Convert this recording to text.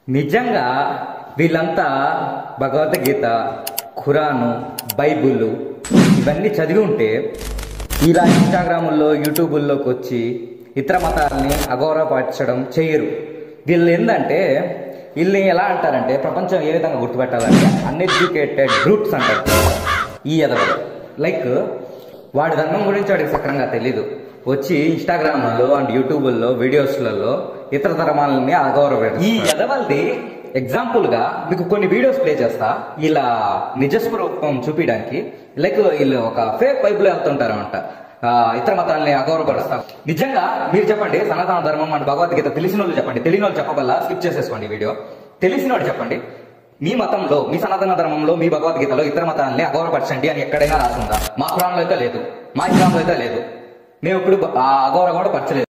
నిజంగా వీళ్ళంతా భగవద్గీత, ఖురాను, బైబిల్ ఇవన్నీ చదివి ఉంటే ఇలా ఇన్స్టాగ్రాముల్లో, యూట్యూబుల్లోకి వచ్చి ఇతర మతాలని అగౌరవపరచడం చేయరు. వీళ్ళు ఏంటంటే వీళ్ళని ఎలా అంటారంటే ప్రపంచం ఏ విధంగా గుర్తుపెట్టాలంటే అన్ఎడ్యుకేటెడ్ గ్రూప్స్ అంటారు. ఈ ఎదవలు లైక్ వాడి ధర్మం గురించి వాడికి సక్రంగా తెలీదు, వచ్చి ఇన్స్టాగ్రామ్లో అండ్ యూట్యూబ్లో వీడియోస్లలో ఇతర ధర్మాలని అగౌరవపడతారు. ఈ ఎదవల్ది ఎగ్జాంపుల్ గా మీకు కొన్ని వీడియోస్ ప్లే చేస్తా, ఇలా నిజస్వరూపం చూపించడానికి. లైక్ వీళ్ళు ఒక ఫేక్ బైబుల్ వెళ్తుంటారు అంట, ఇతర మతాలని అగౌరవపరుస్తారు. నిజంగా మీరు చెప్పండి, సనాతన ధర్మం అండ్ భగవద్గీత తెలిసిన వాళ్ళు చెప్పండి, తెలియని వాళ్ళు చెప్పగల స్కిప్ చేసేసుకోండి వీడియో. తెలిసిన వాళ్ళు చెప్పండి, మీ మతంలో, మీ సనాతన ధర్మంలో, మీ భగవద్గీతలో ఇతర మతాలని అగౌరవపరచండి అని ఎక్కడైనా రాసిందా? మా ఖురాన్లో అయితే లేదు, మా ఇస్లాంలో అయితే లేదు. మేము ఇప్పుడు అగౌరవం కూడా పరచలేదు.